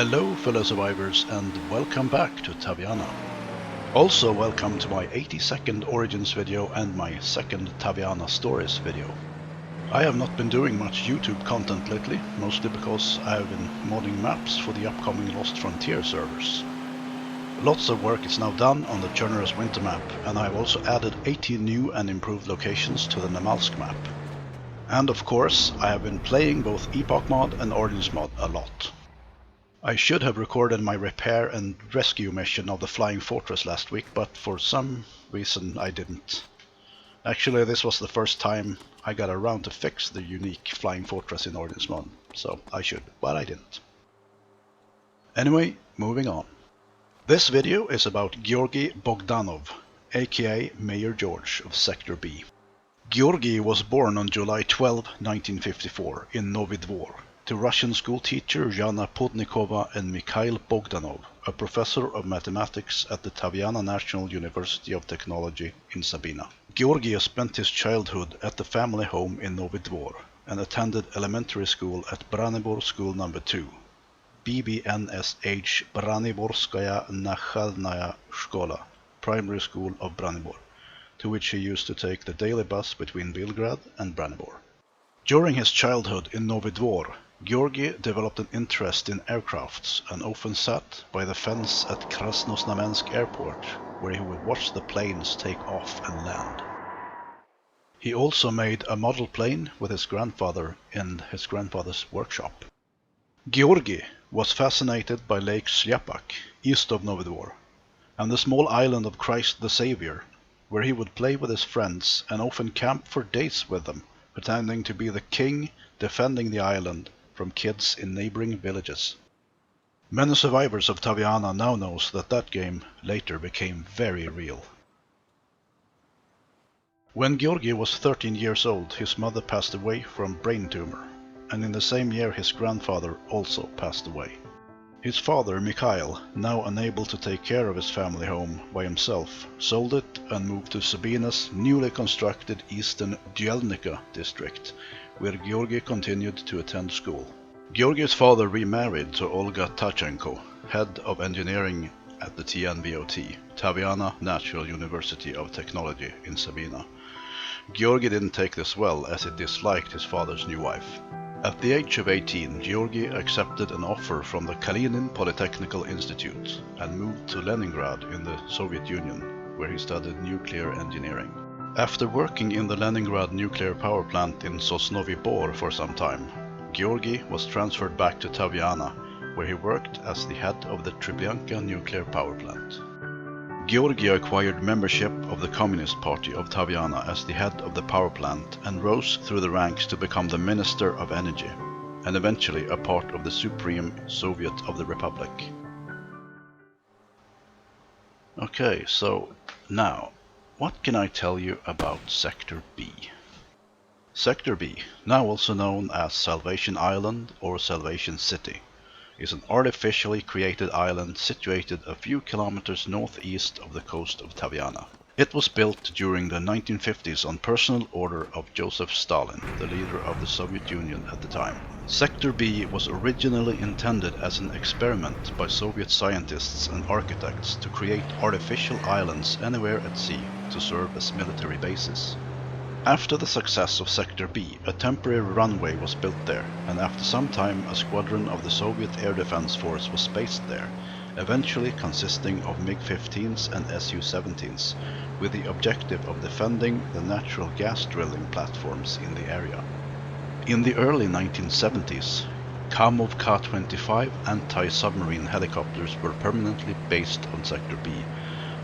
Hello fellow survivors and welcome back to Taviana. Also welcome to my 80-second Origins video and my second Taviana Stories video. I have not been doing much YouTube content lately, mostly because I have been modding maps for the upcoming Lost Frontier servers. Lots of work is now done on the Churnerous Winter map, and I have also added 18 new and improved locations to the Namalsk map. And of course, I have been playing both Epoch mod and Origins mod a lot. I should have recorded my repair and rescue mission of the Flying Fortress last week, but for some reason I didn't. Actually, this was the first time I got around to fix the unique Flying Fortress in Origins mod, so I should, but I didn't. Anyway, moving on. This video is about Georgy Bogdanov, aka Mayor George of Sector B. Georgy was born on July 12, 1954 in Novi Dvor, to Russian schoolteacher Zhana Podnikova and Mikhail Bogdanov, a professor of mathematics at the Taviana National University of Technology in Sabina. Georgy spent his childhood at the family home in Novi Dvor and attended elementary school at Branibor School No. 2, BBNSH Braniborskaya Nakhalnaya Shkola, primary school of Branibor, to which he used to take the daily bus between Belgrade and Branibor. During his childhood in Novi Dvor, Georgy developed an interest in aircrafts and often sat by the fence at Krasnosnamensk airport, where he would watch the planes take off and land. He also made a model plane with his grandfather in his grandfather's workshop. Georgy was fascinated by Lake Slyapak, east of Novi Dvor, and the small island of Christ the Savior, where he would play with his friends and often camp for days with them, pretending to be the king defending the island from kids in neighboring villages. Many survivors of Taviana now knows that game later became very real. When Georgy was 13 years old, his mother passed away from brain tumor, and in the same year his grandfather also passed away. His father, Mikhail, now unable to take care of his family home by himself, sold it and moved to Sabina's newly constructed eastern Dyelnica district, where Georgy continued to attend school. Georgy's father remarried to Olga Tachenko, head of engineering at the TNVOT, Taviana National University of Technology in Sabina. Georgy didn't take this well, as he disliked his father's new wife. At the age of 18, Georgy accepted an offer from the Kalinin Polytechnical Institute and moved to Leningrad in the Soviet Union, where he studied nuclear engineering. After working in the Leningrad nuclear power plant in Sosnovy Bor for some time, Georgy was transferred back to Taviana, where he worked as the head of the Treblinka nuclear power plant. Georgy acquired membership of the Communist Party of Taviana as the head of the power plant and rose through the ranks to become the Minister of Energy, and eventually a part of the Supreme Soviet of the Republic. Okay, so now, what can I tell you about Sector B? Sector B, now also known as Salvation Island or Salvation City, is an artificially created island situated a few kilometers northeast of the coast of Taviana. It was built during the 1950s on personal order of Joseph Stalin, the leader of the Soviet Union at the time. Sector B was originally intended as an experiment by Soviet scientists and architects to create artificial islands anywhere at sea to serve as military bases. After the success of Sector B, a temporary runway was built there, and after some time a squadron of the Soviet Air Defense Force was based there, eventually consisting of MiG-15s and Su-17s, with the objective of defending the natural gas drilling platforms in the area. In the early 1970s, Kamov Ka-25 anti-submarine helicopters were permanently based on Sector B,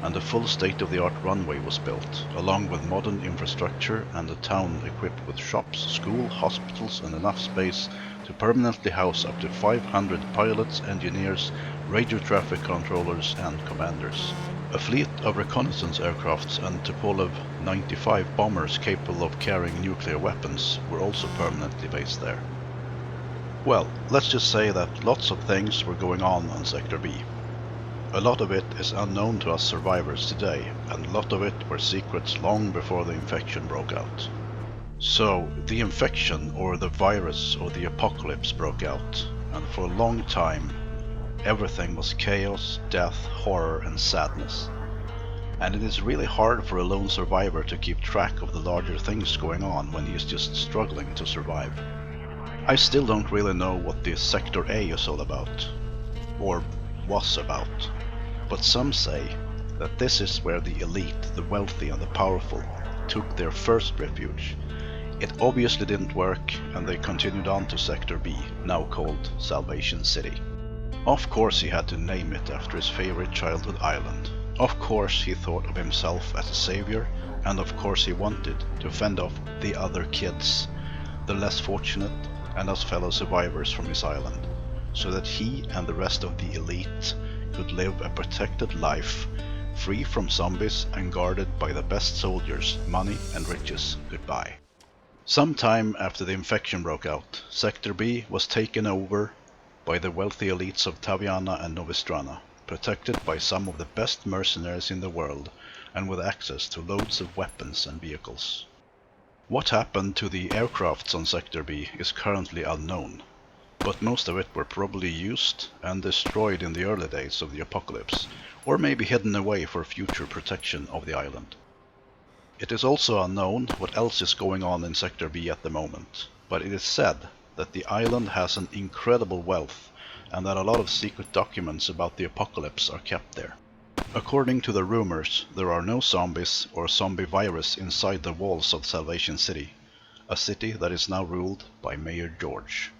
and a full state-of-the-art runway was built, along with modern infrastructure and a town equipped with shops, school, hospitals and enough space to permanently house up to 500 pilots, engineers, radio traffic controllers and commanders. A fleet of reconnaissance aircrafts and Tupolev 95 bombers capable of carrying nuclear weapons were also permanently based there. Well, let's just say that lots of things were going on Sector B. A lot of it is unknown to us survivors today, and a lot of it were secrets long before the infection broke out. So, the infection, or the virus, or the apocalypse broke out, and for a long time, everything was chaos, death, horror and sadness. And it is really hard for a lone survivor to keep track of the larger things going on when he is just struggling to survive. I still don't really know what the Sector A is all about, or was about, but some say that this is where the elite, the wealthy and the powerful took their first refuge. It obviously didn't work and they continued on to Sector B, now called Salvation City. Of course he had to name it after his favorite childhood island. Of course he thought of himself as a savior, and of course he wanted to fend off the other kids, the less fortunate and us fellow survivors from his island, so that he and the rest of the elite could live a protected life, free from zombies and guarded by the best soldiers, money and riches goodbye. Sometime after the infection broke out, Sector B was taken over by the wealthy elites of Taviana and Novistrana, protected by some of the best mercenaries in the world and with access to loads of weapons and vehicles. What happened to the aircrafts on Sector B is currently unknown, but most of it were probably used and destroyed in the early days of the apocalypse, or maybe hidden away for future protection of the island. It is also unknown what else is going on in Sector B at the moment, but it is said that the island has an incredible wealth and that a lot of secret documents about the apocalypse are kept there. According to the rumors, there are no zombies or zombie virus inside the walls of Salvation City, a city that is now ruled by Mayor George.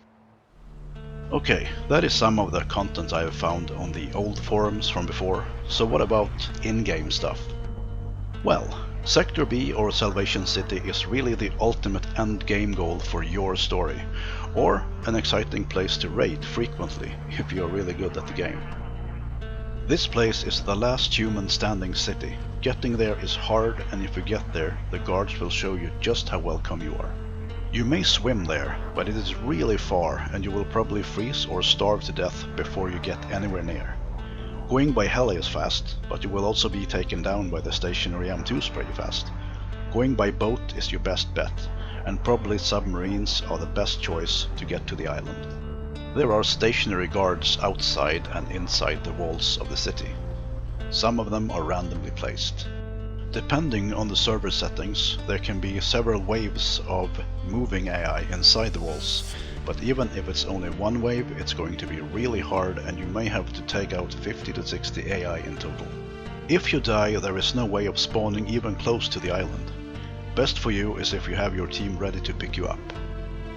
Okay, that is some of the content I have found on the old forums from before, so what about in-game stuff? Well, Sector B or Salvation City is really the ultimate end-game goal for your story, or an exciting place to raid frequently if you are really good at the game. This place is the last human standing city. Getting there is hard, and if you get there, the guards will show you just how welcome you are. You may swim there, but it is really far and you will probably freeze or starve to death before you get anywhere near. Going by heli is fast, but you will also be taken down by the stationary M2s pretty fast. Going by boat is your best bet, and probably submarines are the best choice to get to the island. There are stationary guards outside and inside the walls of the city. Some of them are randomly placed. Depending on the server settings, there can be several waves of moving AI inside the walls, but even if it's only one wave, it's going to be really hard and you may have to take out 50 to 60 AI in total. If you die, there is no way of spawning even close to the island. Best for you is if you have your team ready to pick you up.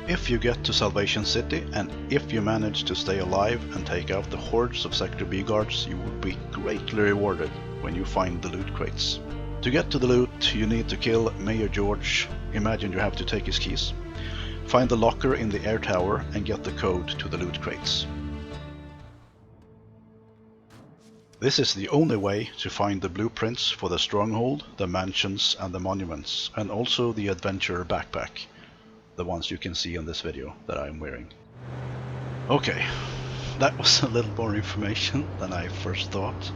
If you get to Salvation City, and if you manage to stay alive and take out the hordes of Sector B guards, you will be greatly rewarded when you find the loot crates. To get to the loot, you need to kill Mayor George. Imagine you have to take his keys. Find the locker in the air tower and get the code to the loot crates. This is the only way to find the blueprints for the stronghold, the mansions and the monuments, and also the adventurer backpack. The ones you can see in this video that I'm wearing. Okay, that was a little more information than I first thought,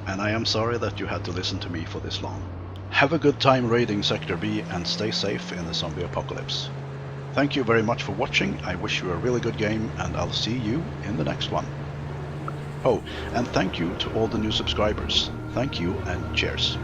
and I am sorry that you had to listen to me for this long. Have a good time raiding Sector B and stay safe in the zombie apocalypse. Thank you very much for watching, I wish you a really good game and I'll see you in the next one. Oh, and thank you to all the new subscribers. Thank you and cheers.